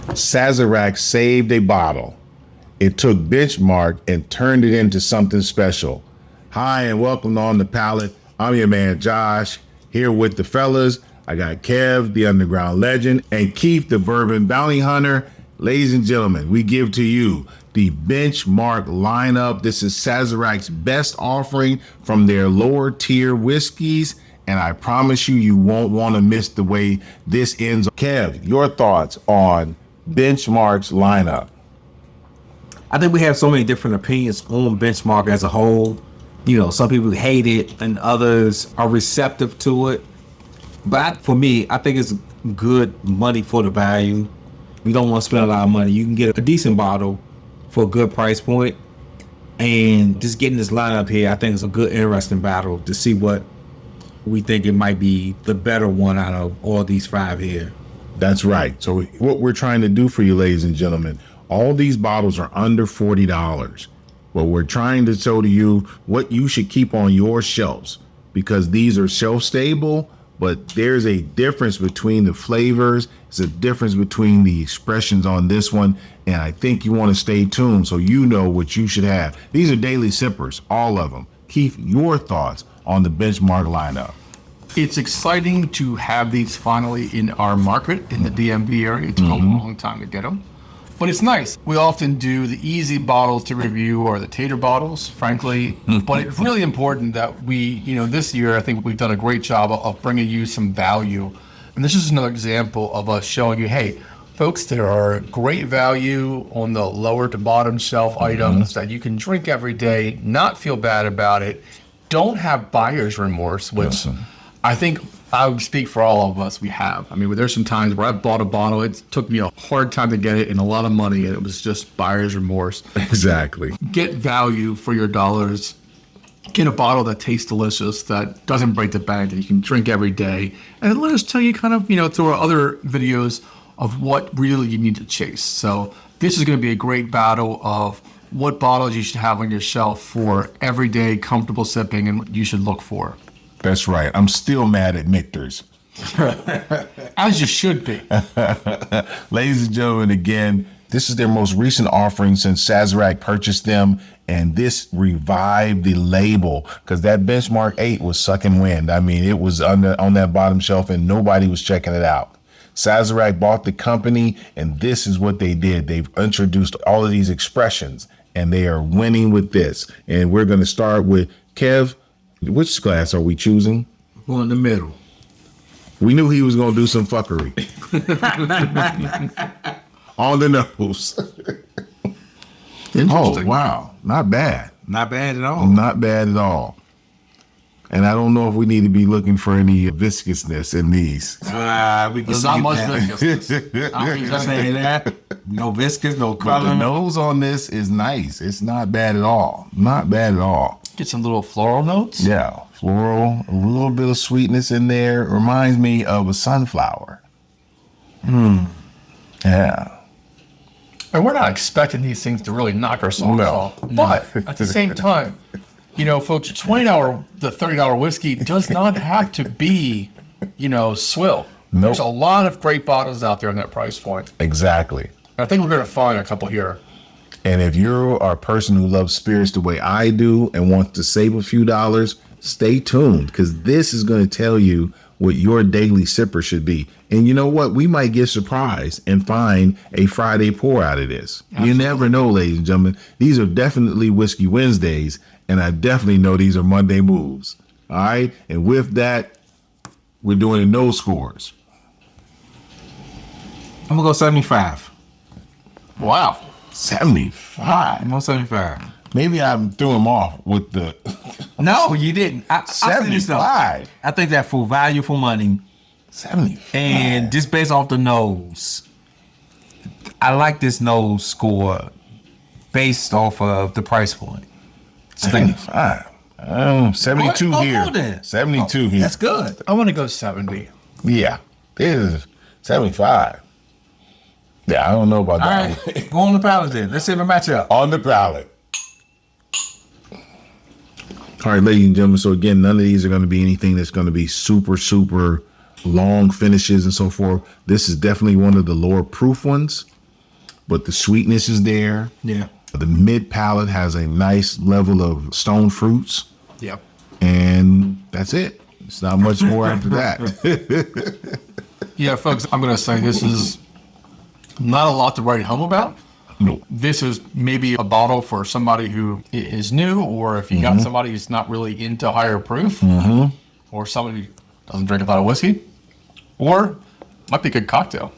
Sazerac saved a bottle. It took Benchmark and turned it into something special. Hi, and welcome to On the Palate. I'm your man, Josh, here with the fellas. I got Kev, the underground legend, and Keith, the bourbon bounty hunter. Ladies and gentlemen, we give to you the Benchmark lineup. This is Sazerac's best offering from their lower tier whiskeys, and I promise you, you won't want to miss the way this ends. Kev, your thoughts on Benchmark's lineup? I think we have so many different opinions on Benchmark as a whole. You know, some people hate it and others are receptive to it. But for me, I think it's good money for the value. You don't want to spend a lot of money. You can get a decent bottle for a good price point. And just getting this lineup here, I think it's a good, interesting battle to see what we think it might be the better one out of all these five here. That's right. So what we're trying to do for you, ladies and gentlemen, all these bottles are under $40. But we're trying to show to you what you should keep on your shelves, because these are shelf stable, but there's a difference between the flavors. It's a difference between the expressions on this one. And I think you want to stay tuned so you know what you should have. These are daily sippers, all of them. Keith, your thoughts on the Benchmark lineup? It's exciting to have these finally in our market in the DMV area. It took a long time to get them. But it's nice. We often do the easy bottles to review or the tater bottles, frankly. But it's really important that we, this year, I think we've done a great job of bringing you some value. And this is another example of us showing you, hey, folks, there are great value on the lower to bottom shelf items that you can drink every day, not feel bad about it, don't have buyer's remorse, which I think I would speak for all of us, we have. I mean, there's some times where I bought a bottle, it took me a hard time to get it and a lot of money, and it was just buyer's remorse. Exactly. Get value for your dollars. Get a bottle that tastes delicious, that doesn't break the bank, that you can drink every day. And let us tell you kind of, through our other videos of what really you need to chase. So this is going to be a great battle of what bottles you should have on your shelf for everyday comfortable sipping and what you should look for. That's right. I'm still mad at Michter's. As you should be. Ladies and gentlemen, again, this is their most recent offering since Sazerac purchased them, and this revived the label because that Benchmark 8 was sucking wind. I mean, it was on that bottom shelf and nobody was checking it out. Sazerac bought the company, and this is what they did. They've introduced all of these expressions, and they are winning with this. And we're going to start with Kev. Which glass are we choosing? Go in the middle. We knew he was going to do some fuckery. On the nose. Oh, wow. Not bad. Not bad at all. Not bad at all. And I don't know if we need to be looking for any viscousness in these. There's not much viscous. I'm saying that. No viscous, no color. The nose on this is nice. It's not bad at all. Not bad at all. Get some little floral notes. Yeah, floral, a little bit of sweetness in there. Reminds me of a sunflower. Yeah. And we're not expecting these things to really knock our socks off. But at the same time, folks, the $30 whiskey does not have to be, swill. Nope. There's a lot of great bottles out there in that price point. Exactly. I think we're going to find a couple here. And if you're a person who loves spirits the way I do and wants to save a few dollars, stay tuned, because this is going to tell you what your daily sipper should be. And you know what? We might get surprised and find a Friday pour out of this. Absolutely. You never know, ladies and gentlemen. These are definitely Whiskey Wednesdays, and I definitely know these are Monday moves. All right? And with that, we're doing the no scores. I'm going to go 75. Wow. 75. I'm on 75. Maybe I threw him off with the... No, you didn't. 75. I think that for value for money. 75. And just based off the nose, I like this nose score based off of the price point. 75. 72 here. 72 here. That's good. I want to go 70. Yeah. This is 75. Yeah, I don't know about that. All right, go on the palate then. Let's see if it match up. On the palate. All right, ladies and gentlemen. So again, none of these are going to be anything that's going to be super, super long finishes and so forth. This is definitely one of the lower proof ones. but the sweetness is there. Yeah. The mid palate has a nice level of stone fruits, Yep. and that's it. It's not much more after that. Yeah, folks, I'm going to say this is not a lot to write home about. No. This is maybe a bottle for somebody who is new, or if you got somebody who's not really into higher proof, or somebody who doesn't drink a lot of whiskey, or might be a good cocktail.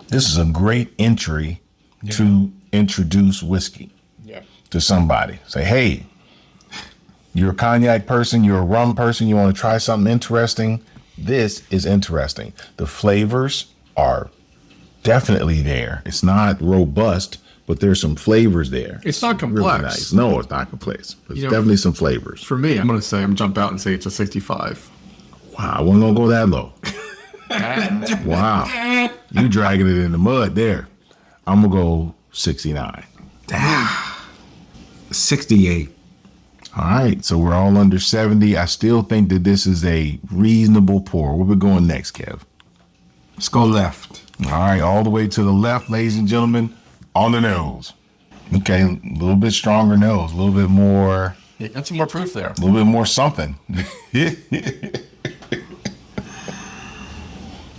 This is a great entry to introduce whiskey to somebody. Say, hey, you're a cognac person, you're a rum person, you want to try something interesting. This is interesting. The flavors are definitely there. It's not robust, but there's some flavors there. It's not complex. Really nice. No, it's not complex. There's definitely some flavors. For me, I'm going to say, I'm jump out and say it's a 65. Wow, I wasn't going to go that low. Wow. You dragging it in the mud there. I'm going to go 69. 68. All right, so we're all under 70. I still think that this is a reasonable pour. Where we going next, Kev? Let's go left. All right, all the way to the left, ladies and gentlemen, on the nose. Okay, a little bit stronger nose, a little bit more. Yeah, got some more proof there. A little bit more something.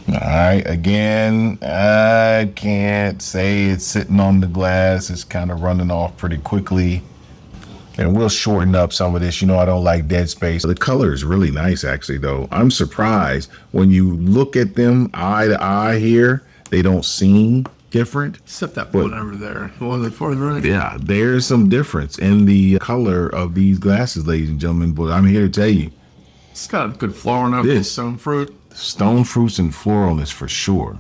All right, again, I can't say it's sitting on the glass. It's kind of running off pretty quickly. And we'll shorten up some of this. You know, I don't like dead space. The color is really nice, actually, though. I'm surprised when you look at them eye to eye here, they don't seem different. Except that one over there. The one further right. Yeah, there's some difference in the color of these glasses, ladies and gentlemen. But I'm here to tell you, It's got a good floral note. This. Stone fruit. stone fruits and floralness for sure.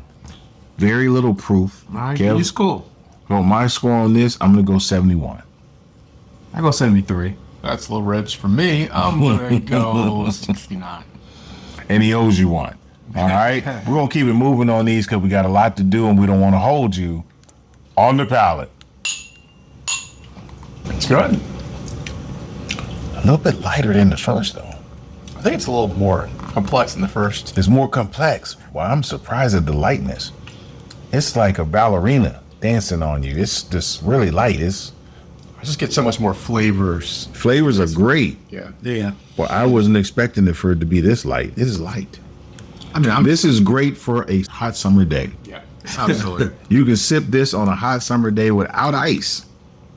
Very little proof. All right, Kev, you score. well, my score on this, I'm going to go 71. I go 73. That's a little rich for me. I'm going to go 69. And he owes you one. All right? We're going to keep it moving on these because we got a lot to do and we don't want to hold you on the palate. It's good. A little bit lighter than the first, though. I think it's a little more complex than the first. It's more complex. Well, I'm surprised at the lightness. It's like a ballerina dancing on you. It's just really light. I just get so much more flavors. Flavors are great. Yeah. Yeah. Well, I wasn't expecting it for it to be this light. It is light. I mean, This is great for a hot summer day. yeah, absolutely. You can sip this on a hot summer day without ice.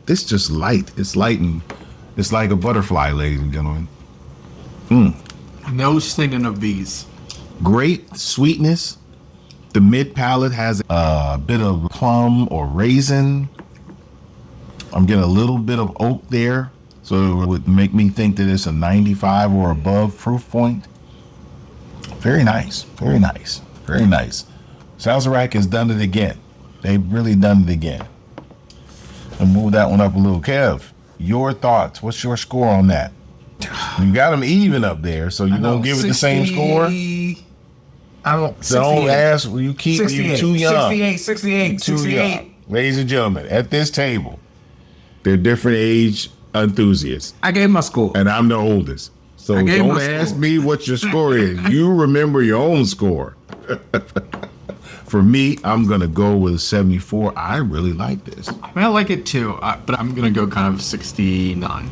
This just light. It's light and it's like a butterfly, ladies and gentlemen. No stinging of bees. Great sweetness. The mid palate has a bit of plum or raisin. I'm getting a little bit of oak there. So it would make me think that it's a 95 or above proof point. Very nice. Very nice. Very nice. Sazerac has done it again. They've really done it again. And move that one up a little. Kev, your thoughts. What's your score on that? You got them even up there, so you're going to give it the same score? I don't. Don't ask. You keep you too young. 68. Too young. Ladies and gentlemen, at this table, they're different age enthusiasts, I gave my score. and I'm the oldest. So I gave don't my ask score. me what your score is. You remember your own score. For me, I'm going to go with a 74. I really like this. I mean, I like it too, but I'm going to go kind of 69.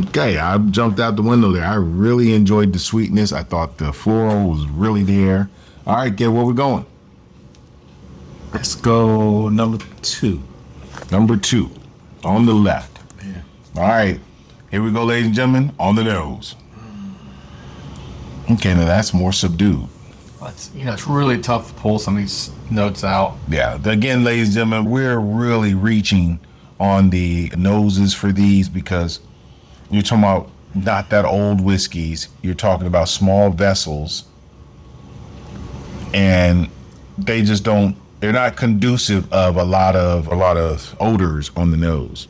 Okay, I jumped out the window there. I really enjoyed the sweetness. I thought the floral was really there. All right, Kev, where we going? Let's go number 2. Number 2, on the left. Yeah. All right, here we go, ladies and gentlemen, on the nose. Okay, now that's more subdued. But, it's really tough to pull some of these notes out. Yeah, again, ladies and gentlemen, we're really reaching on the noses for these because you're talking about not that old whiskeys. You're talking about small vessels, and they just don't. They're not conducive of a lot of odors on the nose.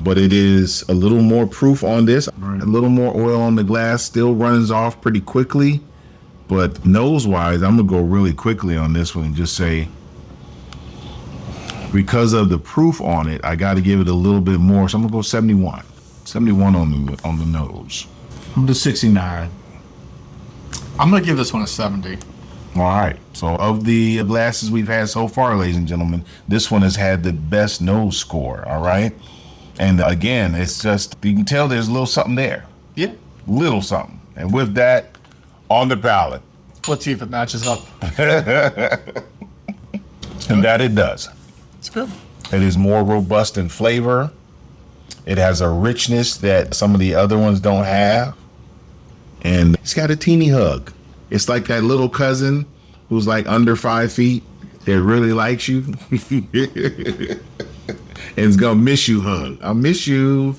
But it is a little more proof on this. Right. A little more oil on the glass. Still runs off pretty quickly. But nose-wise, I'm gonna go really quickly on this one and just say, because of the proof on it, I got to give it a little bit more. So I'm gonna go 71. 71 on the nose. I'm the 69. I'm going to give this one a 70. All right. So of the glasses we've had so far, ladies and gentlemen, this one has had the best nose score. All right. And again, it's just, you can tell there's a little something there. Yeah. Little something. And with that, on the palate. Let's see if it matches up. And that it does. It's good. It is more robust in flavor. It has a richness that some of the other ones don't have. And it's got a teeny hug. It's like that little cousin who's like under 5 feet that really likes you. And it's gonna miss you hug. I miss you.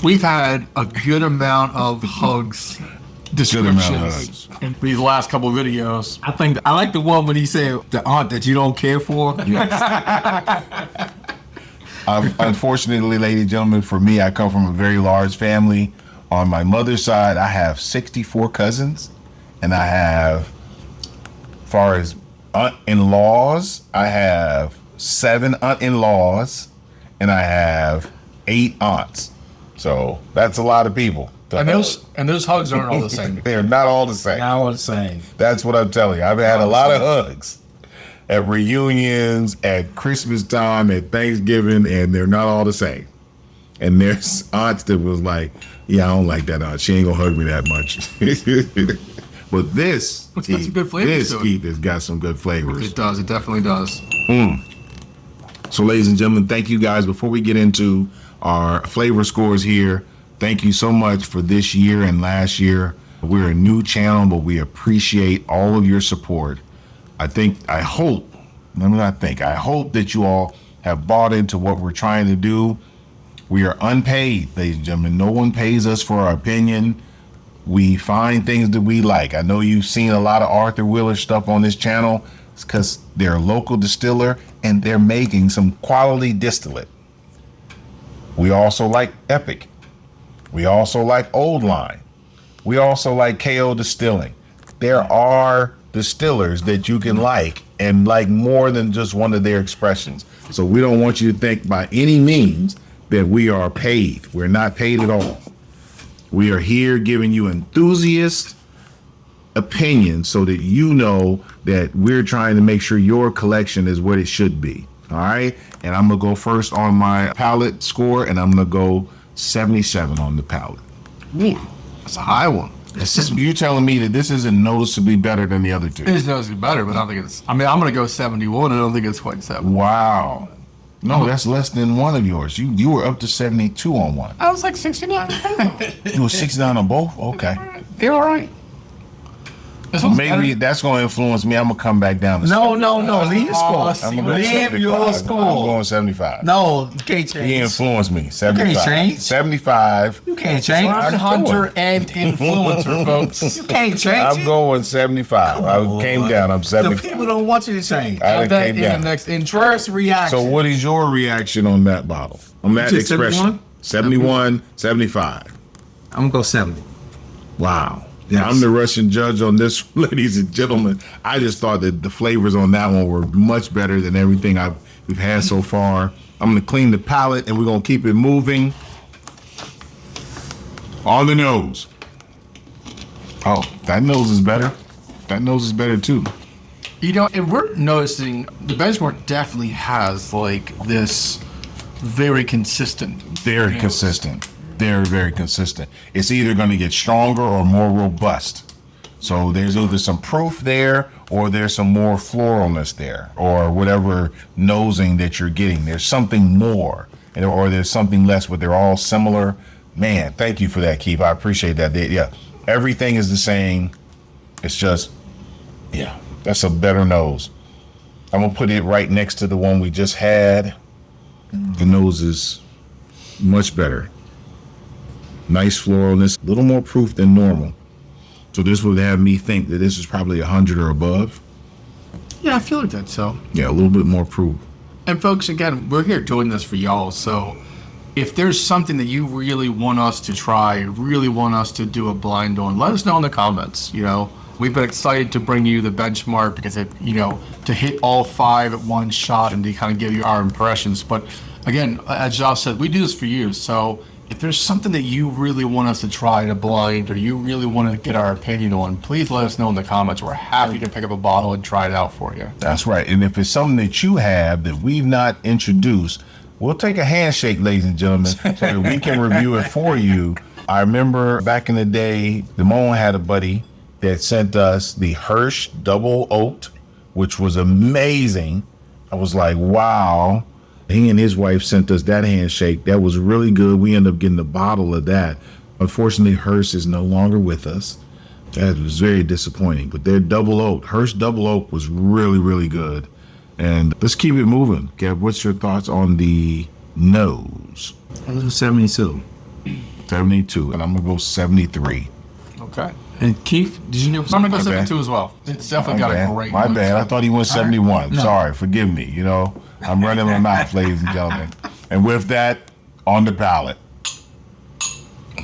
We've had a good amount of hugs descriptions in these last couple of videos. I like the one when he said the aunt that you don't care for. Unfortunately, ladies and gentlemen, for me, I come from a very large family. On my mother's side, I have 64 cousins, and I have, as far as aunt-in-laws, I have 7 aunt-in-laws, and I have 8 aunts. So that's a lot of people. And those hugs aren't all the same. They're not all the same. Now I'm saying. That's what I'm telling you. I've had a lot of hugs at reunions, at Christmas time, at Thanksgiving, and they're not all the same. And there's aunts that was like, yeah, I don't like that aunt. She ain't gonna hug me that much. But this, It's got some good flavors to it. Keith has got some good flavors. It does. It definitely does. So, ladies and gentlemen, thank you guys. Before we get into our flavor scores here, thank you so much for this year and last year. We're a new channel, but we appreciate all of your support. I hope that you all have bought into what we're trying to do. We are unpaid, ladies and gentlemen. No one pays us for our opinion. We find things that we like. I know you've seen a lot of Arthur Wheeler stuff on this channel. It's because they're a local distiller and they're making some quality distillate. We also like Epic. We also like Old Line. We also like KO Distilling. There are distillers that you can like and like more than just one of their expressions. So we don't want you to think by any means that we are paid. We're not paid at all. We are here giving you enthusiast opinions so that you know that we're trying to make sure your collection is what it should be. All right. And I'm going to go first on my palate score, and I'm going to go 77 on the palate. Ooh, that's a high one. You're telling me that this isn't noticeably better than the other two? It is noticeably better, but I don't think it's. I mean, I'm going to go 71. I don't think it's quite 7. Wow. No, that's less than one of yours. You were up to 72 on one. I was like 69. You were 69 on both? Okay. They're all right. This one's Maybe better. that's going to influence me. I'm going to come back down to No. Leave your score. I'm gonna go Leave 75. your I'm score. going 75. No, you can't He change. influenced me. 75. change. 75. You can't change. Robin Hunter and influencer, folks. You can't change. I'm going 75. I came down. I'm The 75. people don't want you to change. I Have done that came in the down. next intro. First reaction. So what is your reaction on that bottle? On that You said expression? 71, 75. I'm gonna go 70. Wow. Yes. I'm the Russian judge on this, ladies and gentlemen. I just thought that the flavors on that one were much better than everything we've had so far. I'm going to clean the palate, and we're going to keep it moving. On the nose. Oh, that nose is better. That nose is better, too. You know, and we're noticing the benchmark definitely has like this very consistent. Very consistent. Very, very consistent. It's either going to get stronger or more robust. So there's either some proof there or there's some more floralness there or whatever nosing that you're getting. There's something more or there's something less, but they're all similar. Man, thank you for that, Keith. I appreciate that. Yeah, everything is the same. It's just, yeah, that's a better nose. I'm going to put it right next to the one we just had. The nose is much better. Nice floralness, a little more proof than normal. So this would have me think that this is probably 100 or above. Yeah, I feel like that. So, Yeah, a little bit more proof. and folks, again, we're here doing this for y'all. So, if there's something that you really want us to try, really want us to do a blind on, let us know in the comments. You know, we've been excited to bring you the benchmark because to hit all 5 at one shot and to kind of give you our impressions. But again, as Josh said, we do this for you. So If there's something that you really want us to try at a blind, or you really want to get our opinion on, please let us know in the comments. We're happy to pick up a bottle and try it out for you. That's right. And if it's something that you have that we've not introduced, we'll take a handshake, ladies and gentlemen, so that we can review it for you. I remember back in the day, Damone had a buddy that sent us the Hirsch Double Oaked, which was amazing. I was like, wow. He and his wife sent us that handshake. That was really good. We ended up getting a bottle of that. Unfortunately, Hirsch is no longer with us. That was very disappointing. But their Double Oak, Hirsch Double Oak was really, really good. And let's keep it moving. Kev, what's your thoughts on the nose? I do 72. 72, and I'm gonna go 73. Okay. And Keith, did you know? I'm going to go 72 as well. It's definitely got a great My nose. bad. I thought he went 71. No. Sorry, forgive me. You know, I'm running my mouth, ladies and gentlemen. And with that, on the palate.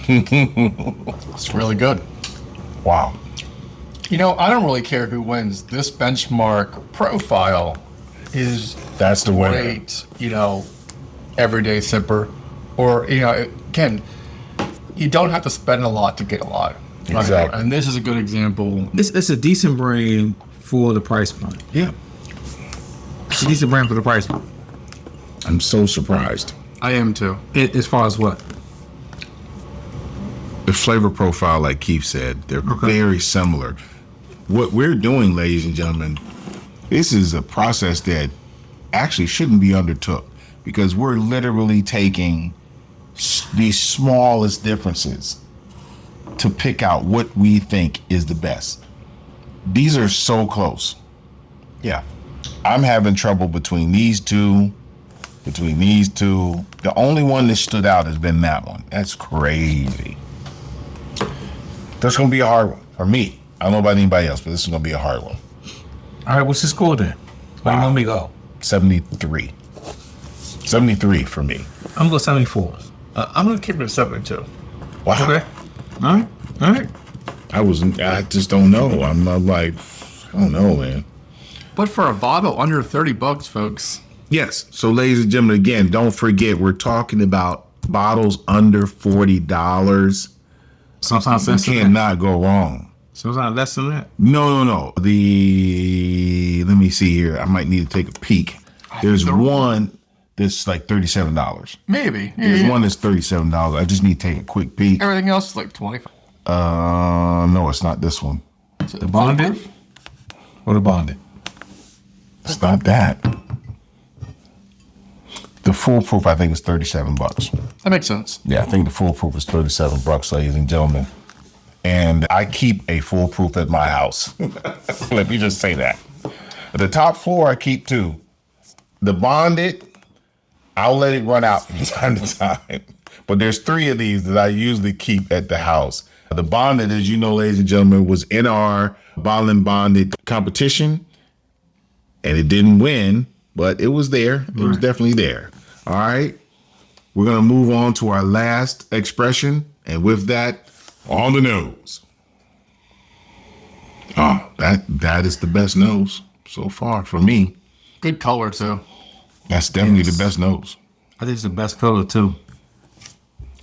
It's really good. Wow. You know, I don't really care who wins. This benchmark profile is That's the winner. great, you know, everyday sipper. Or, you know, again, you don't have to spend a lot to get a lot. Exactly. And this is a good example. It's a decent brand for the price point. Yeah. It's a decent brand for the price point. I'm so surprised. I am too. As far as what? The flavor profile, like Keith said, they're very similar. What we're doing, ladies and gentlemen, this is a process that actually shouldn't be undertook, because we're literally taking the smallest differences to pick out what we think is the best. These are so close. Yeah. I'm having trouble between these two. The only one that stood out has been that one. That's crazy. That's going to be a hard one for me. I don't know about anybody else, but this is going to be a hard one. All right, what's the score then? Where do you want me to go? 73. 73 for me. I'm going to go 74. I'm going to keep it at 72. Wow. Okay. All right. I just don't know. I'm not like, I don't know, man. But for a bottle under $30, folks. Yes. So, ladies and gentlemen, again, don't forget, we're talking about bottles under $40. Sometimes You less than that. cannot go wrong. Sometimes less than that. No. Let me see here. I might need to take a peek. There's one that's like $37. Maybe. There's Yeah. one that's $37. I just need to take a quick peek. Everything else is like 25. No, it's not this one. The bonded? Or the bonded? It's not that. The foolproof, I think, is $37. That makes sense. Yeah, I think the foolproof is $37, ladies and gentlemen. And I keep a foolproof at my house. Let me just say that. The top four, I keep two. The bonded, I'll let it run out from time to time. But there's three of these that I usually keep at the house. The bonded, as you know, ladies and gentlemen, was in our bottle bonded competition. And it didn't win, but it was there. It was definitely there. All right. We're going to move on to our last expression. And with that, on the nose. Oh, that is the best nose so far for me. Good color, too. That's definitely the best nose. I think it's the best color too.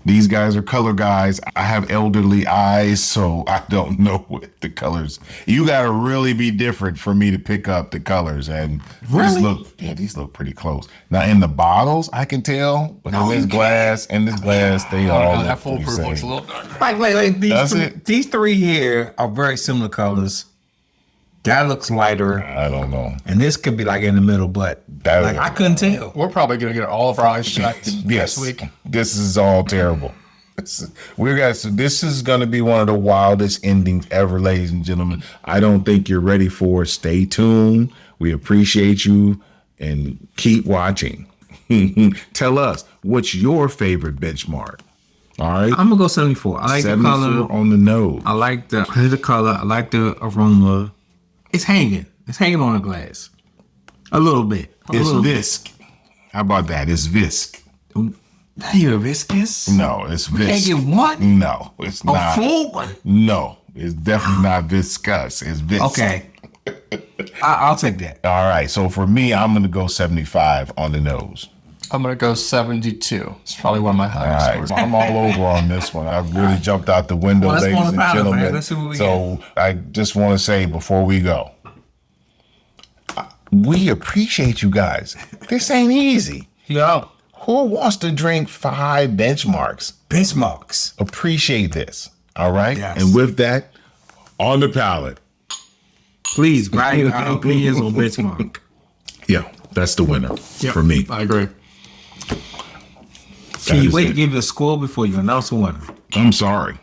These guys are color guys. I have elderly eyes, so I don't know what the colors. You got to really be different for me to pick up the colors. And these look pretty close. Now in the bottles, I can tell, but in this glass, they all That look foolproof pretty looks a same. little darker. Like Does these three here are very similar colors. That looks lighter, I don't know. and this could be like in the middle, but like I couldn't tell. We're probably going to get all of our eyes shut Yes, next week. this is all terrible. This is going to be one of the wildest endings ever, ladies and gentlemen. I don't think you're ready for it. Stay tuned. We appreciate you and keep watching. Tell us, what's your favorite benchmark? All right. I'm gonna go 74. I like the 74 color. on the nose. I like the color. I like the aroma. It's hanging. It's hanging on the glass. A little bit. It's Visc. How about that? It's Visc. Now you're viscous? No, it's Visc. Hanging what? No, it's A not. full one. No, it's definitely not viscous. It's Visc. Okay. I'll take that. All right. So for me, I'm going to go 75 on the nose. I'm going to go 72. It's probably one of my highest All right, scores. I'm all over on this one. I really jumped out the window, Well, let's go ladies on and the palate, gentlemen. man. Let's see what we So I just want to say before we go, we appreciate you guys. This ain't easy. Yo, Who wants to drink 5 benchmarks? benchmarks. Appreciate this. All right. Yes. And with that, on the palate. Please write our opinions on benchmark. Yeah, that's the winner Yep, for me. I agree. Can you is wait it. to give you a score before you announce the winner? I'm sorry.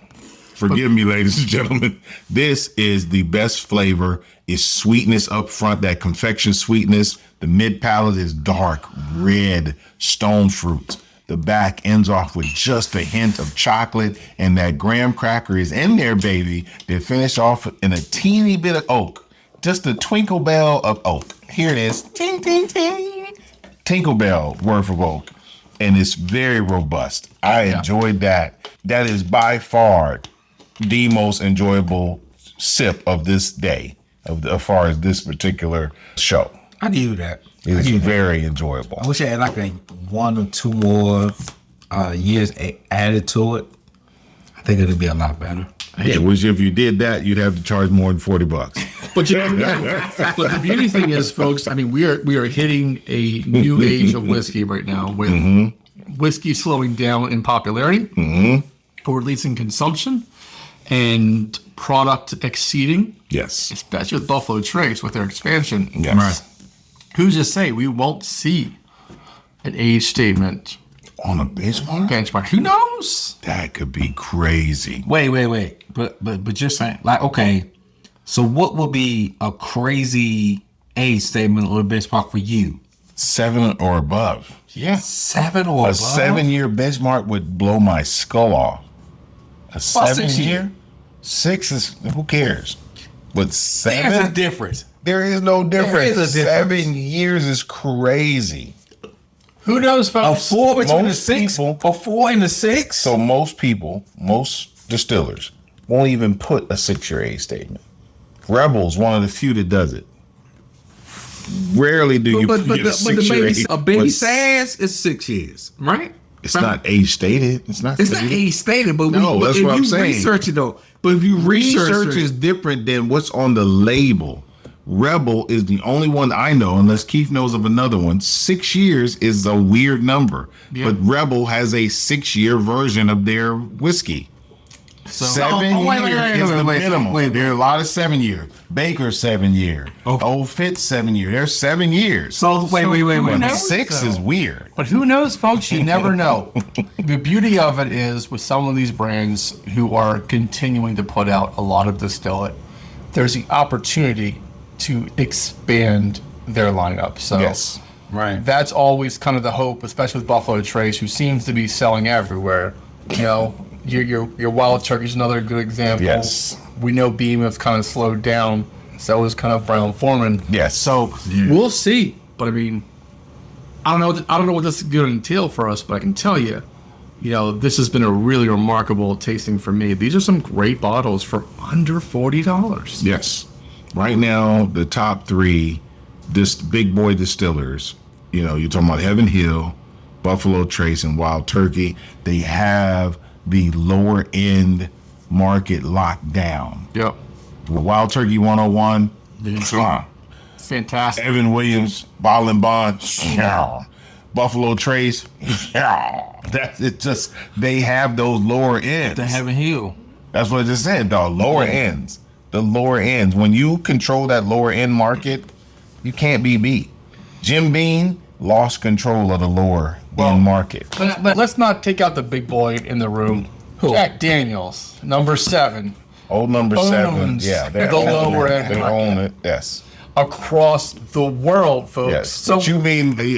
Forgive me, ladies and gentlemen. This is the best flavor. It's sweetness up front, that confection sweetness. The mid palate is dark red stone fruits. The back ends off with just a hint of chocolate, and that graham cracker is in there, baby. They finish off in a teeny bit of oak. Just a twinkle bell of oak. Here it is. Ting, ting, ting. Tinkle bell worth of oak. And it's very robust. I enjoyed that. That is by far the most enjoyable sip of this day, as far as this particular show. I give you that. It's very enjoyable. I wish I had like a 1 or 2 more years added to it. I think it'd be a lot better. Yeah, which if you did that, you'd have to charge more than $40. But, but the beauty thing is, folks, I mean, we are hitting a new age of whiskey right now with whiskey slowing down in popularity, or at least in consumption, and product exceeding, Yes. especially with Buffalo Trace with their expansion. Yes. Right. Who's to say we won't see an age statement On a benchmark? benchmark? Who knows? That could be crazy. Wait. But you're saying, like, okay, so what would be a crazy age statement or benchmark for you? 7 or above. Yeah. 7 or A above? 7-year benchmark would blow my skull off. A 6 7-year? 6 is, who cares? But There's 7? a difference. There is no difference. is a difference. 7 years is crazy. Who knows, A folks? 4 between the Most 6? people- A 4 and the 6? So most people, most distillers, won't even put a 6-year age statement. Rebel's one of the few that does it. Rarely do you but get a the 6-year age. a baby but says is 6 years, right? It's not age stated. It's not. It's not age stated, but No, but that's if what I'm you saying. research it though, but if you research Research it, is different than what's on the label. Rebel is the only one I know, unless Keith knows of another one. 6 years is a weird number, but Rebel has a 6-year version of their whiskey. So, 7 wait, years is the wait. minimum. There are a lot of 7-year. Baker 7-year. Old Fitz 7-year. There's 7 years. so wait. But knows, 6 though? is weird. but who knows, folks? You never know. The beauty of it is with some of these brands who are continuing to put out a lot of distillate, there's the opportunity to expand their lineup. So Yes. right. that's always kind of the hope, especially with Buffalo Trace, who seems to be selling everywhere. You know, your Wild Turkey's another good example. Yes. We know Beam has kind of slowed down. So is kind of Brown Foreman. Yes. So we'll see. But I mean, I don't know what this is going to entail for us, but I can tell you, this has been a really remarkable tasting for me. These are some great bottles for under $40. Yes. Right now, the top 3 big boy distillers, you're talking about Heaven Hill, Buffalo Trace, and Wild Turkey. They have the lower end market locked down. Yep. Wild Turkey 101, Fantastic. Evan Williams, Bottle and Bond, Buffalo Trace, that's it. Just they have those lower ends. They haven't healed. That's what I just said, dog. Lower ends. The lower ends. When you control that lower end market, you can't be beat. Jim Beam lost control of the lower end market. But let's not take out the big boy in the room. Jack Daniels, number 7, Old number 7. Owns Yeah, they the lower end They market. own it. Yes. across the world, folks. Yes. So But you mean let me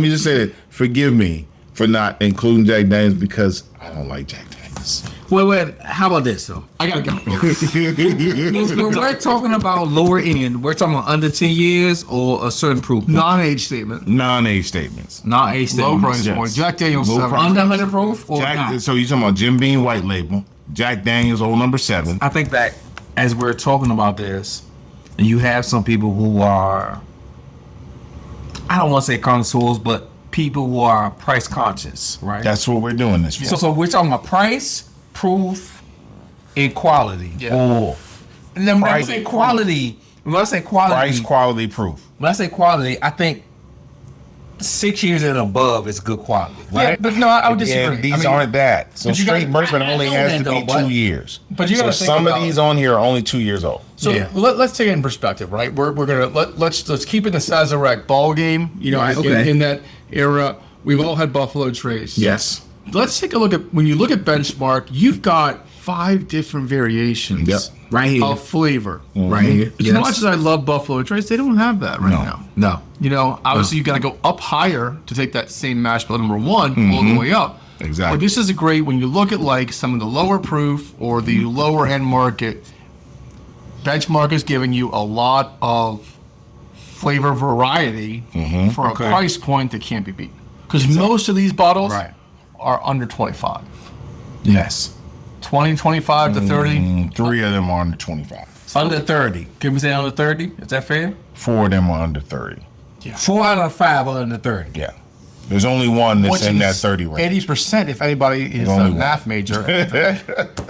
just say that. Forgive me for not including Jack Daniels because I don't like Jack Daniels. Wait. How about this though? I gotta go. When we're talking about lower end, we're talking about under 10 years or a certain proof. Non-age statement. Non-age statements. Not age Low statements. price yes. point. Jack Daniels Low 7. price. Under 100 proof or Jack, not? so you're talking about Jim Beam White Label, Jack Daniels Old Number 7. I think that as we're talking about this, you have some people who are I don't want to say connoisseurs, but people who are price conscious, right? That's what we're doing this for. So we're talking about price, proof, and quality. Yeah. Oh, And then when I Price- say quality, when I say quality, price, quality, proof. when I say quality, I think 6 years and above is good quality, Yeah, right? but no, I would disagree. Yeah, these I mean, aren't that. So but you straight gotta- bourbon I only know has that to though, be but- 2 years. But you so gotta think some about- of these on here are only 2 years old. So Yeah. let's take it in perspective, right? We're gonna let's keep it the Sazerac ball game. You know, Right, in- okay. in that era, we've all had Buffalo Trace. Yes. Let's take a look at when you look at benchmark. You've got 5 different variations Yep. Right here. of flavor. Right here. As much as I love Buffalo Trace, they don't have that right now. No. You know, obviously you got to go up higher to take that same mash bill number 1 all the way up. Exactly. But this is a great when you look at like some of the lower proof or the lower end market. Benchmark is giving you a lot of flavor variety for a price point that can't be beat. Because most of these bottles Right. are under 25. Yes. 20, 25 to 30. 3 of them are under 25. Under 30. Can we say under 30? Is that fair? 4 of them are under 30. 4 out of 5 are under 30. Yeah. There's only one that's Which in that is 30 range. 80% if anybody is a only one. math major.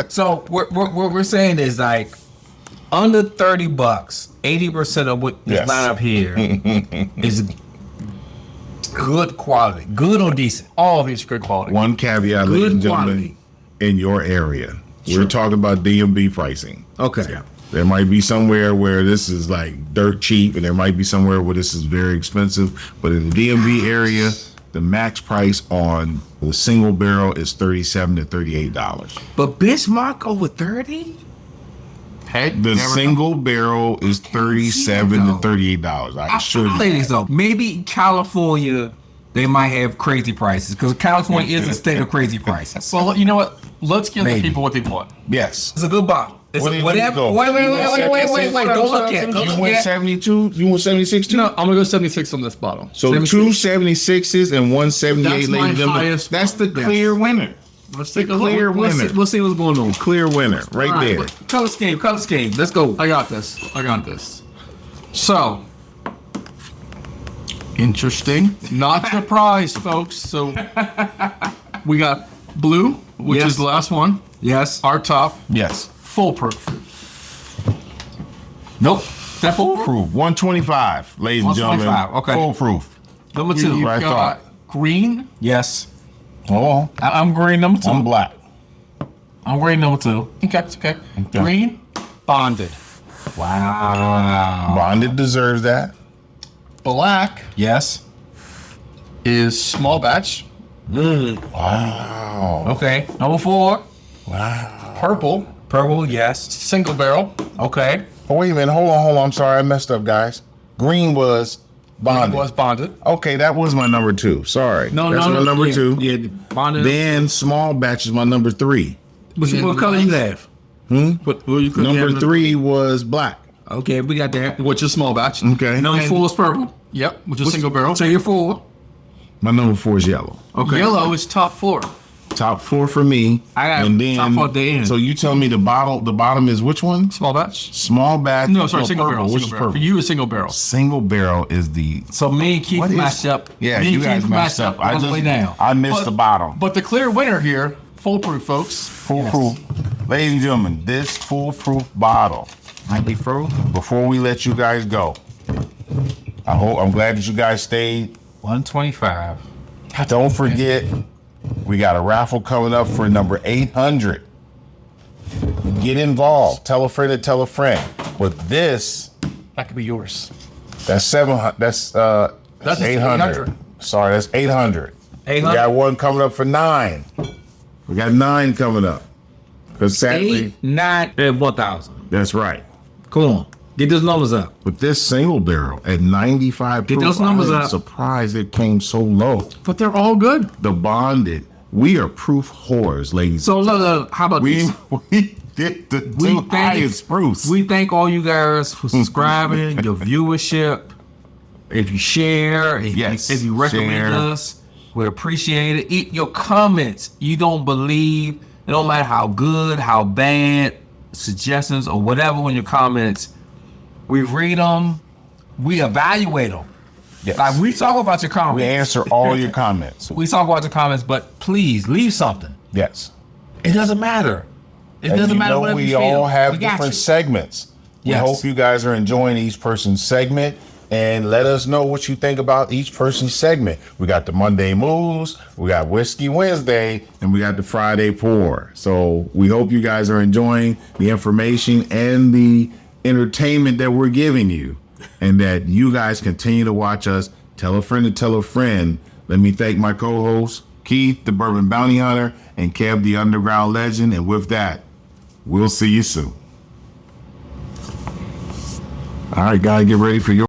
So what we're saying is like under $30, 80% of what this Yes. line up here is good quality, good or decent. All of these are good quality. One caveat, Good ladies and gentlemen, quality. in your area. We're talking about DMB pricing. Okay. There might be somewhere where this is like dirt cheap, and there might be somewhere where this is very expensive. But in the DMV area, the max price on the single barrel is $37 to $38. But benchmark over 30? Hey, The never single barrel is $37 to $38. I assure you. Ladies though, maybe California, they might have crazy prices because California is a state of crazy prices. Well, you know what? Let's give the Maybe. people what they want. Yes. It's a good bottle. It's What do you whatever. go? Wait. Don't look at. Don't You look went at. 72? You went 76 too? No, I'm gonna go 76 on this bottle. So 76. 2 76s and 178, That's my ladies and gentlemen. highest That's the one. clear winner. Let's take a Clear look. winner. We'll see what's going on. Clear winner right All right, there. Color scheme. Let's go. I got this. So, interesting. Not surprised, folks. So, we got blue, which Yes. is the last one. Yes. Our top, Yes. foolproof. Nope. That full Proof 125, ladies and gentlemen. 125, okay. Full proof. Number 2. You've right got thought. green. Yes. Oh, I'm green number 2. I'm black. I'm green number 2. Okay. Green, bonded. Wow. Bonded deserves that. Black Yes. is small batch. Wow. Okay. Number 4. Wow. Purple, Purple. Yes. single barrel. Okay. Oh, wait a minute. Hold on. I'm sorry. I messed up, guys. Green was bonded. Was bonded. Okay, that was my number 2. Sorry. No, That's no, my no. number yeah, 2. Yeah. Bonded. Then small batch is my number 3. What color you have? What you Number have? 3 was black. Okay, we got that. Which is small batch. Okay. Number 4 is purple. Yep, which is single barrel. So you're 4. My number 4 is yellow. Okay. Yellow is top floor. Top 4 for me. I got and then top 4 at the end. So you tell me the bottom is which one? Small batch. Small batch. No, sorry, single purple. barrel. Which Single is barrel. purple? For you, is single barrel. Single barrel is the. So me and Keith What is- matched up. Yeah, me and you guys Keith messed up. all the way down. I missed the bottom. But the clear winner here, foolproof, folks. Foolproof. Ladies and gentlemen, this foolproof bottle. Might be through. Before we let you guys go, I'm glad that you guys stayed. 125. Don't forget, we got a raffle coming up for number 800. Get involved. Tell a friend to tell a friend. With this, That could be yours. that's 700. That's 800. Sorry, that's 800. 800? We got one coming up for 9. We got 9 coming up. Because sadly, 8, 9, and 1,000. that's right. Come on. Get those numbers up. With this single barrel at 95 Get proof, those numbers I'm up. surprised it came so low. But they're all good. The bonded, we are proof whores, ladies. So look, how about we this? we did the two highest proofs. We thank all you guys for subscribing, your viewership. If you share, Yes, if you recommend share. us, we appreciate it. Your comments, you don't believe, it don't matter how good, how bad, suggestions or whatever in your comments, we read them, we evaluate them. Yes. Like, we talk about your comments. We answer all your comments. We talk about your comments, but please leave something. Yes. It doesn't matter. It And doesn't you matter know, what we you feel. all have We got different you. segments. We Yes. hope you guys are enjoying each person's segment, and let us know what you think about each person's segment. We got the Monday Moves, we got Whiskey Wednesday, and we got the Friday Pour. So we hope you guys are enjoying the information and the entertainment that we're giving you, and that you guys continue to watch us. Tell a friend to tell a friend. Let me thank my co-hosts, Keith, the Bourbon Bounty Hunter, and Kev, the Underground Legend. And with that, we'll see you soon. All right, guys, get ready for your